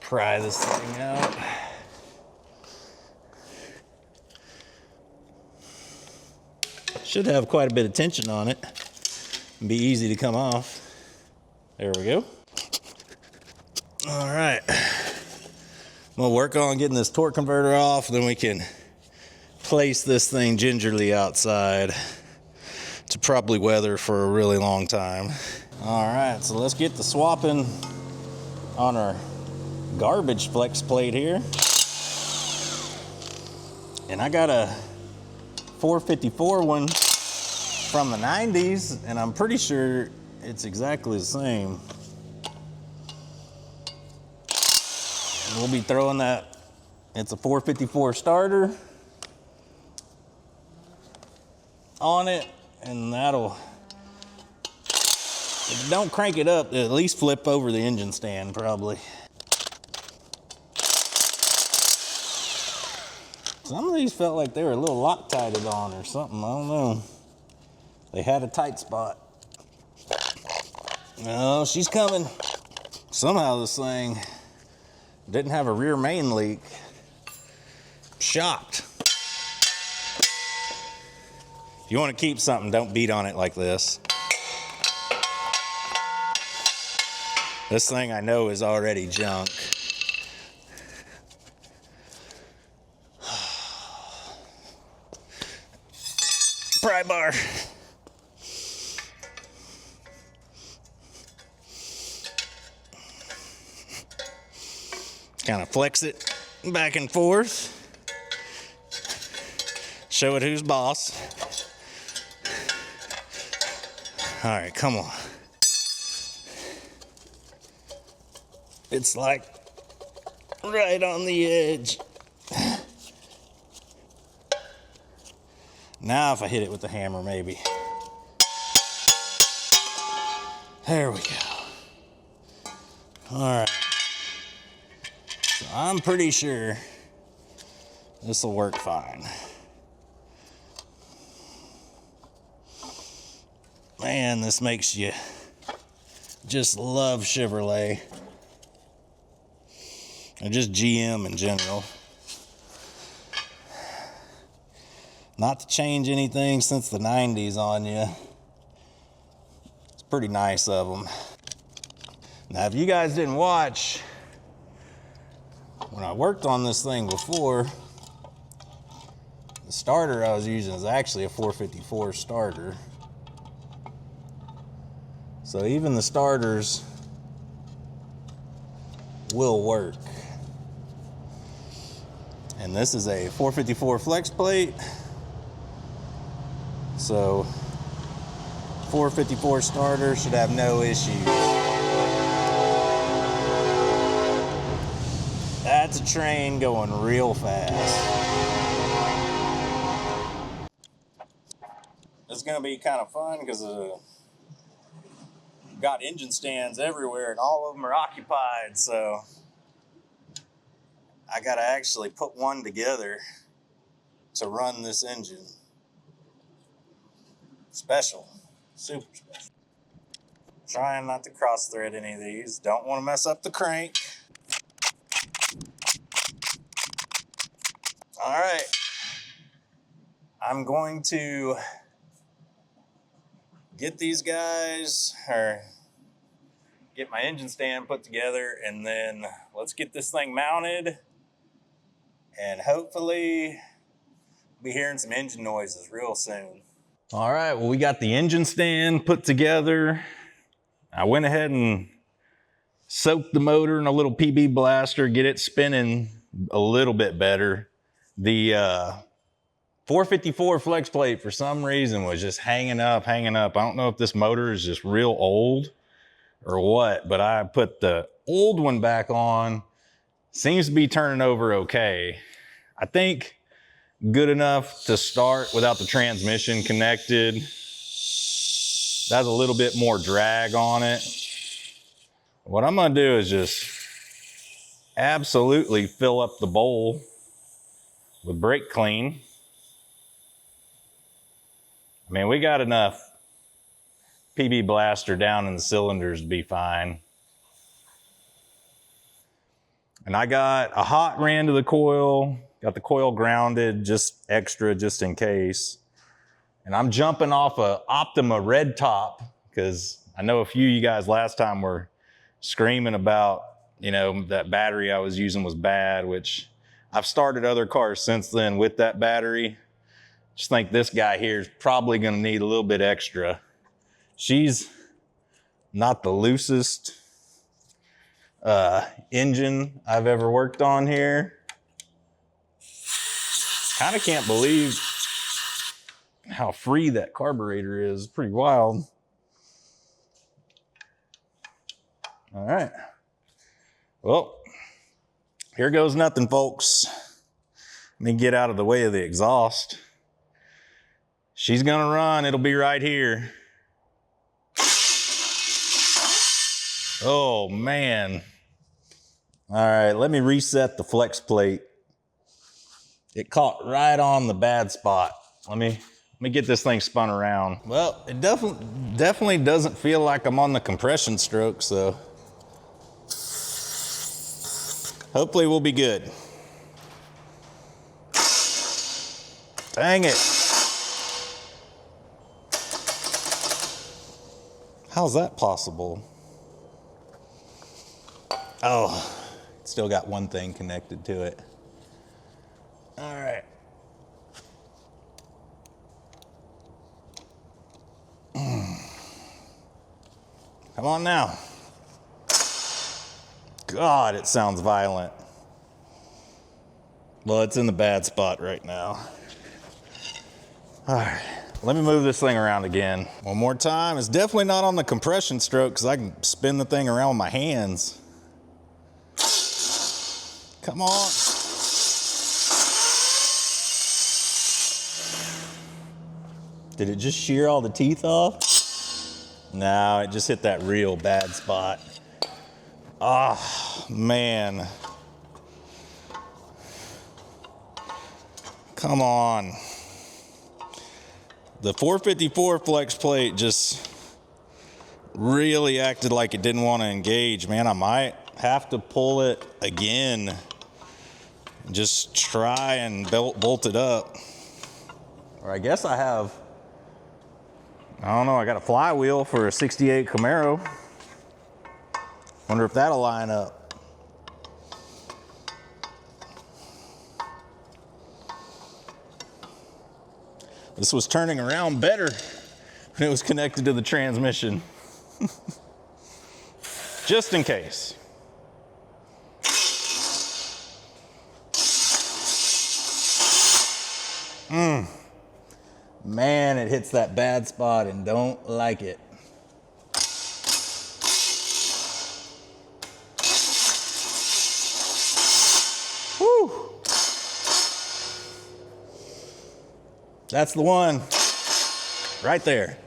pry this thing out. Should have quite a bit of tension on it and be easy to come off. There we go. All right. I'm gonna work on getting this torque converter off, then we can place this thing gingerly outside to probably weather for a really long time. All right, so let's get the swapping on our garbage flex plate here. And I got a 454 one from the 90s, and I'm pretty sure it's exactly the same. And we'll be throwing that, it's a 454 starter on it, and that'll, if you don't crank it up, it'll at least flip over the engine stand probably. Some of these felt like they were a little Loctited on or something, I don't know. They had a tight spot. No, she's coming. Somehow this thing didn't have a rear main leak. Shocked. If you want to keep something, don't beat on it like this. This thing I know is already junk. Pry bar. Kind of flex it back and forth. show it who's boss. All right, come on. It's like right on the edge. Now if I hit it with the hammer, maybe. There we go. All right. So I'm pretty sure this will work fine. Man, this makes you just love Chevrolet. Or just GM in general. Not to change anything since the 90s on you. It's pretty nice of them. Now, if you guys didn't watch, when I worked on this thing before, the starter I was using is actually a 454 starter. So even the starters will work. And this is a 454 flex plate. So 454 starter should have no issues. That's a train going real fast. It's gonna be kind of fun because got engine stands everywhere and all of them are occupied, so I gotta actually put one together to run this engine. Special, super special. Trying not to cross thread any of these. Don't want to mess up the crank. All right, I'm going to get these guys, or get my engine stand put together, and then let's get this thing mounted, and hopefully be hearing some engine noises real soon. All right, well, we got the engine stand put together. I went ahead and soaked the motor in a little PB blaster, get it spinning a little bit better. The 454 flex plate, for some reason, was just hanging up. I don't know if this motor is just real old or what, but I put the old one back on. Seems to be turning over okay. I think good enough to start without the transmission connected. That's a little bit more drag on it. What I'm gonna do is just absolutely fill up the bowl with brake clean. I mean, we got enough PB blaster down in the cylinders to be fine. And I got a hot ran to the coil, got the coil grounded, just extra, just in case. And I'm jumping off a Optima red top, because I know a few of you guys last time were screaming about, you know, that battery I was using was bad, which I've started other cars since then with that battery. Just think this guy here is probably gonna need a little bit extra. She's not the loosest engine I've ever worked on here. Kind of can't believe how free that carburetor is. Pretty wild. All right. Well, here goes nothing, folks. Let me get out of the way of the exhaust. She's gonna run. It'll be right here. Oh, man. All right, let me reset the flex plate. It caught right on the bad spot. Let me get this thing spun around. Well, it definitely doesn't feel like I'm on the compression stroke, so hopefully we'll be good. Dang it. How's that possible? Oh, still got one thing connected to it. All right. Come on now. God, it sounds violent. Well, it's in the bad spot right now. All right, let me move this thing around again. One more time. It's definitely not on the compression stroke because I can spin the thing around with my hands. Come on. Did it just shear all the teeth off? No, it just hit that real bad spot. Ah, man. Come on. The 454 flex plate just really acted like it didn't want to engage. Man, I might have to pull it again. Just try and bolt it up. Or I guess I have, I don't know, I got a flywheel for a 68 Camaro. Wonder if that'll line up. This was turning around better when it was connected to the transmission. Just in case. Man, it hits that bad spot and don't like it. Whew. That's the one. Right there.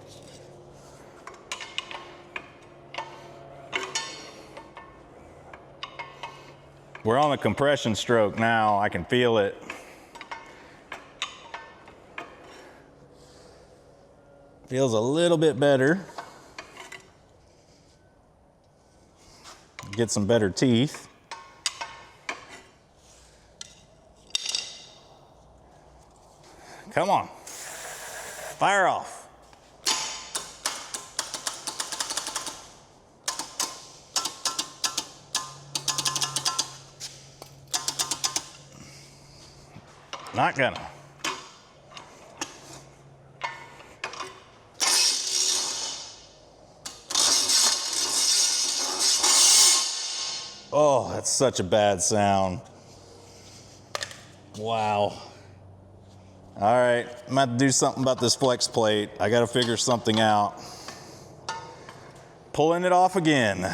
We're on the compression stroke now. I can feel it. Feels a little bit better. Get some better teeth. Come on. Fire off. Not gonna. Oh, that's such a bad sound. Wow. All right, I'm about to do something about this flex plate. I gotta figure something out. Pulling it off again.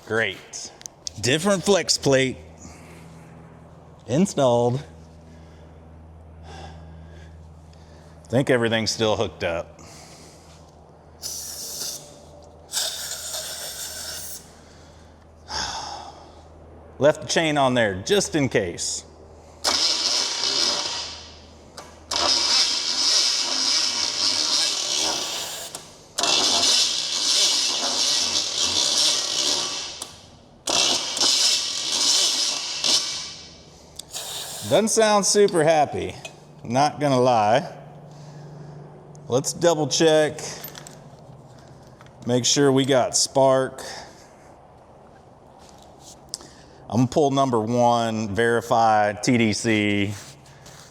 Great. Different flex plate installed. I think everything's still hooked up. Left the chain on there just in case. Doesn't sound super happy, not gonna lie. Let's double check, make sure we got spark. I'm gonna pull number 1, verify TDC,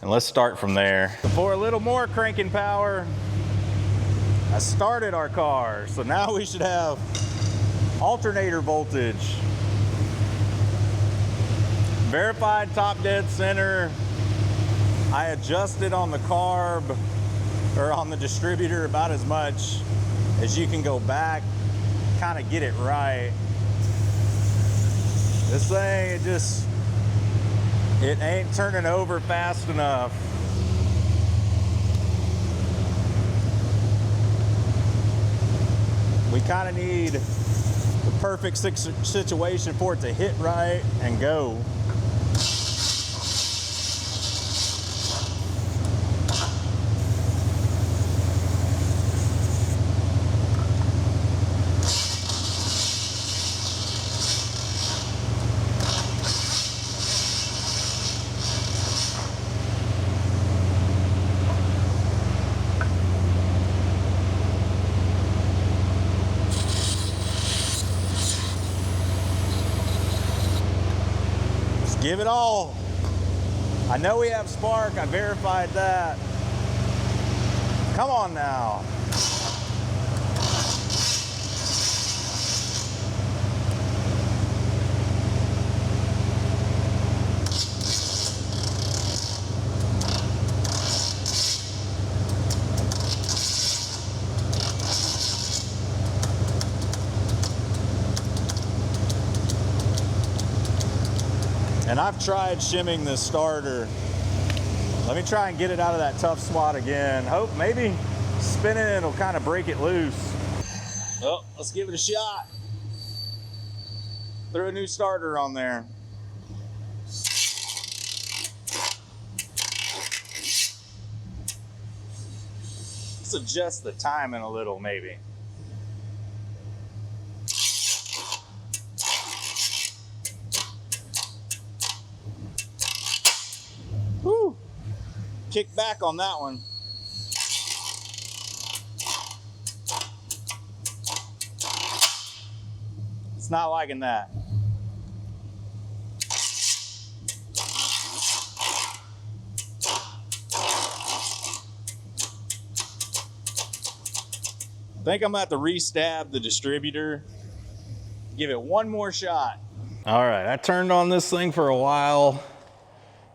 and let's start from there. For a little more cranking power, I started our car, so now we should have alternator voltage. Verified top dead center. I adjusted on the carb, or on the distributor, about as much as you can go back, kind of get it right. This thing, it ain't turning over fast enough. We kind of need the perfect situation for it to hit right and go. Give it all. I know we have spark, I verified that. Come on now. And I've tried shimming this starter. Let me try and get it out of that tough spot again. Hope maybe spinning it will kind of break it loose. Well, let's give it a shot. Throw a new starter on there. Let's adjust the timing a little, maybe. Woo! Kick back on that one. It's not liking that. I think I'm gonna have to restab the distributor. Give it one more shot. All right, I turned on this thing for a while.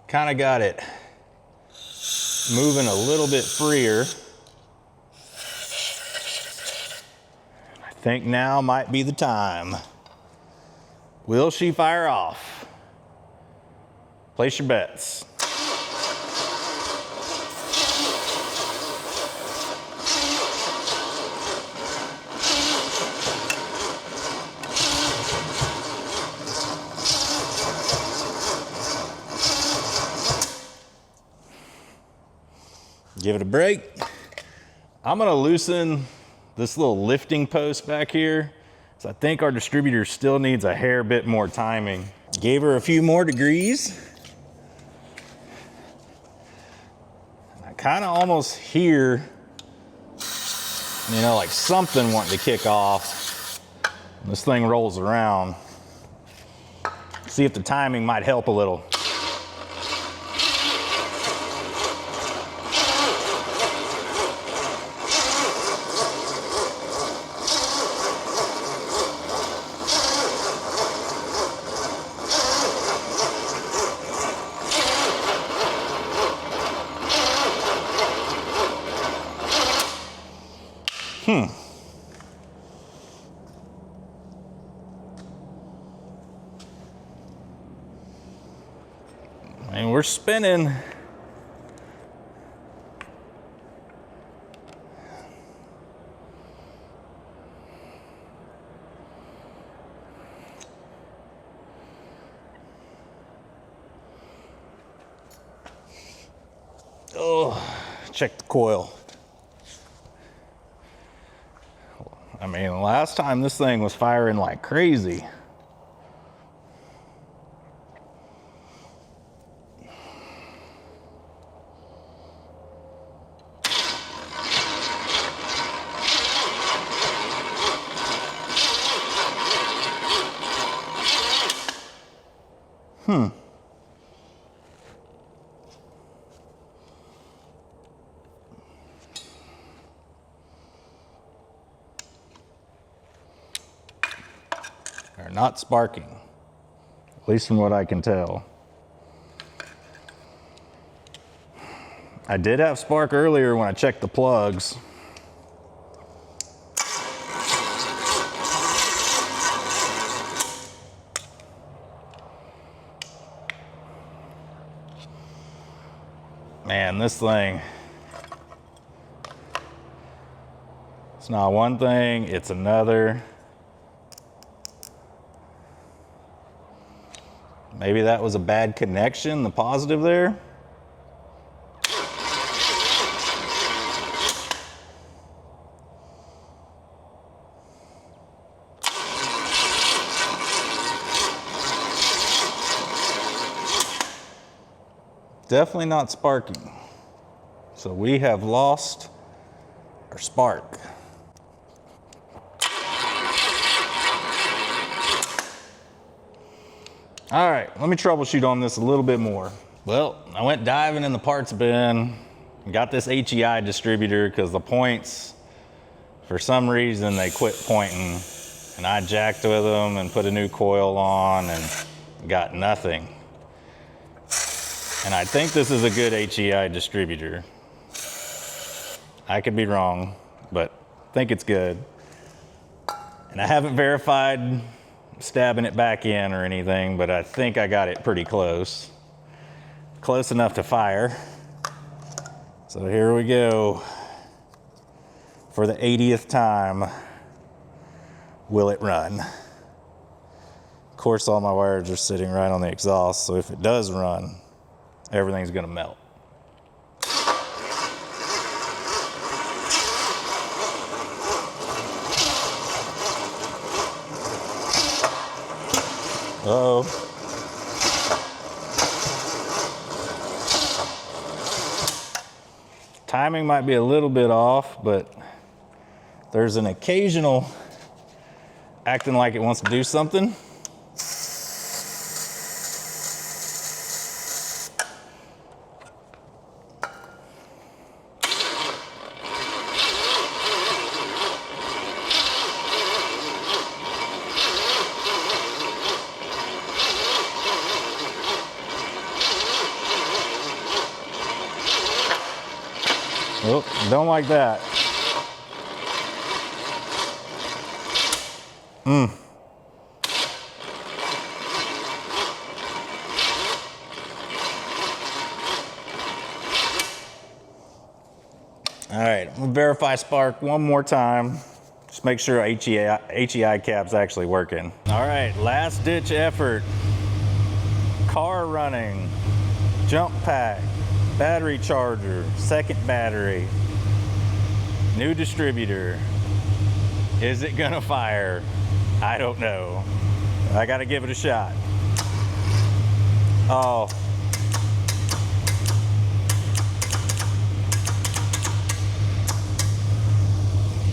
Kind of got it moving a little bit freer. I think now might be the time. Will she fire off? Place your bets. Give it a break. I'm gonna loosen this little lifting post back here. So I think our distributor still needs a hair bit more timing. Gave her a few more degrees. I kind of almost hear, you know, like something wanting to kick off. This thing rolls around. See if the timing might help a little. And we're spinning. Oh, check the coil. I mean, last time this thing was firing like crazy. They're not sparking, at least from what I can tell. I did have spark earlier when I checked the plugs. Man, this thing, it's not one thing, it's another. Maybe that was a bad connection, the positive there. Definitely not sparking. So we have lost our spark. All right, let me troubleshoot on this a little bit more. Well, I went diving in the parts bin, got this HEI distributor because the points, for some reason, they quit pointing. And I jacked with them and put a new coil on and got nothing. And I think this is a good HEI distributor. I could be wrong, but I think it's good. And I haven't verified stabbing it back in or anything, but I think I got it pretty close. Close enough to fire. So here we go. For the 80th time, will it run? Of course, all my wires are sitting right on the exhaust, so if it does run, everything's gonna melt. Uh-oh. Timing might be a little bit off, but there's an occasional acting like it wants to do something. Oh, don't like that. All right, I'm gonna verify spark one more time. Just make sure HEI cap's actually working. All right, last ditch effort. Car running, jump pack, battery charger, second battery, new distributor. Is it gonna fire? I don't know. I gotta give it a shot. Oh.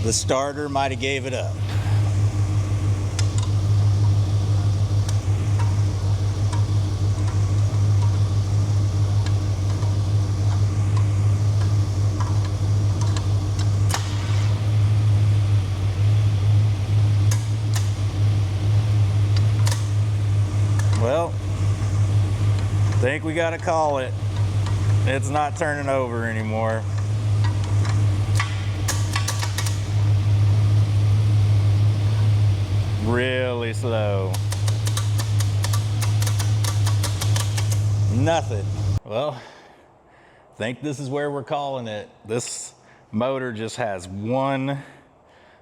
The starter might have gave it up. Well, think we gotta call it. It's not turning over anymore. Really slow. Nothing. Well, I think this is where we're calling it. This motor just has one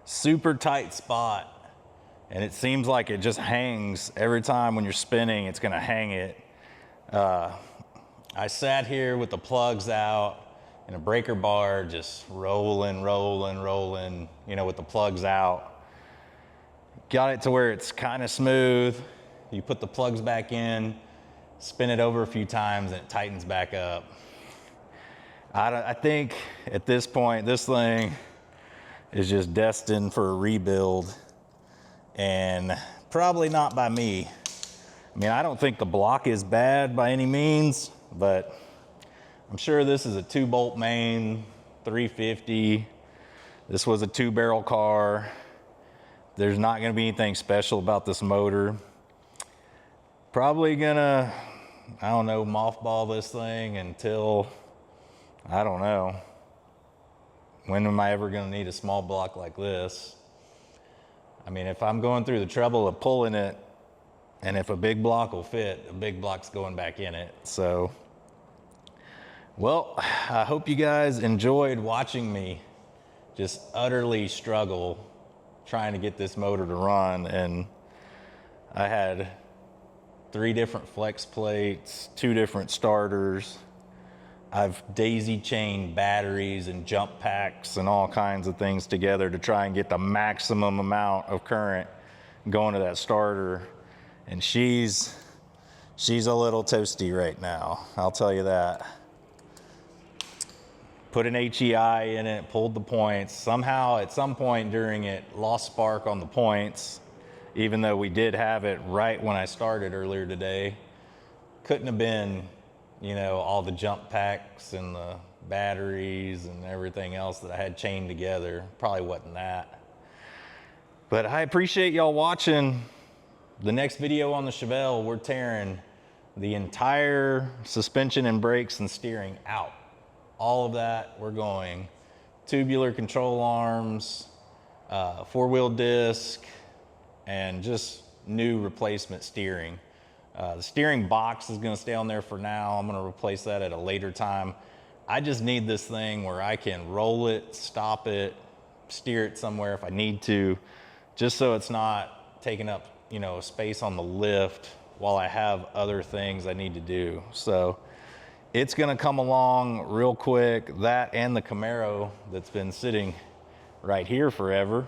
super tight spot, and it seems like it just hangs every time when you're spinning. It's gonna hang it. I sat here with the plugs out and a breaker bar just rolling, you know, with the plugs out. Got it to where it's kind of smooth. You put the plugs back in, spin it over a few times, and it tightens back up. I think at this point, this thing is just destined for a rebuild, and probably not by me. I mean, I don't think the block is bad by any means, but I'm sure this is a 2-bolt main, 350. This was a 2-barrel car. There's not gonna be anything special about this motor. Probably gonna, I don't know, mothball this thing until, I don't know. When am I ever gonna need a small block like this? I mean, if I'm going through the trouble of pulling it, and if a big block will fit, a big block's going back in it. So, well, I hope you guys enjoyed watching me just utterly struggle trying to get this motor to run. And I had 3 different flex plates, 2 different starters. I've daisy chained batteries and jump packs and all kinds of things together to try and get the maximum amount of current going to that starter. And she's a little toasty right now, I'll tell you that. Put an HEI in it, pulled the points. Somehow, at some point during it, lost spark on the points, even though we did have it right when I started earlier today. Couldn't have been, you know, all the jump packs and the batteries and everything else that I had chained together. Probably wasn't that. But I appreciate y'all watching. The next video on the Chevelle, we're tearing the entire suspension and brakes and steering out. All of that, we're going tubular control arms, 4-wheel disc, and just new replacement steering. The steering box is gonna stay on there for now. I'm gonna replace that at a later time. I just need this thing where I can roll it, stop it, steer it somewhere if I need to, just so it's not taking up, you know, space on the lift while I have other things I need to do. So it's gonna come along real quick. That and the Camaro that's been sitting right here forever.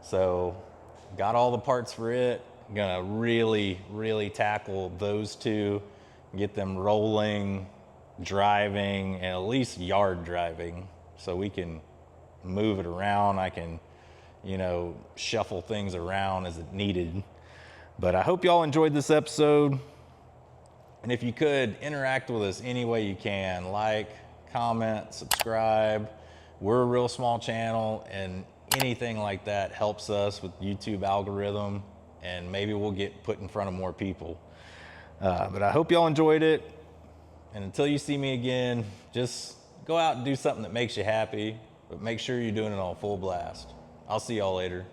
So got all the parts for it. Gonna really tackle those two, get them rolling, driving, and at least yard driving, so we can move it around. I can, you know, shuffle things around as it needed. But I hope y'all enjoyed this episode. And if you could interact with us any way you can, like, comment, subscribe. We're a real small channel, and anything like that helps us with YouTube algorithm, and maybe we'll get put in front of more people. But I hope y'all enjoyed it. And until you see me again, just go out and do something that makes you happy, but make sure you're doing it on full blast. I'll see y'all later.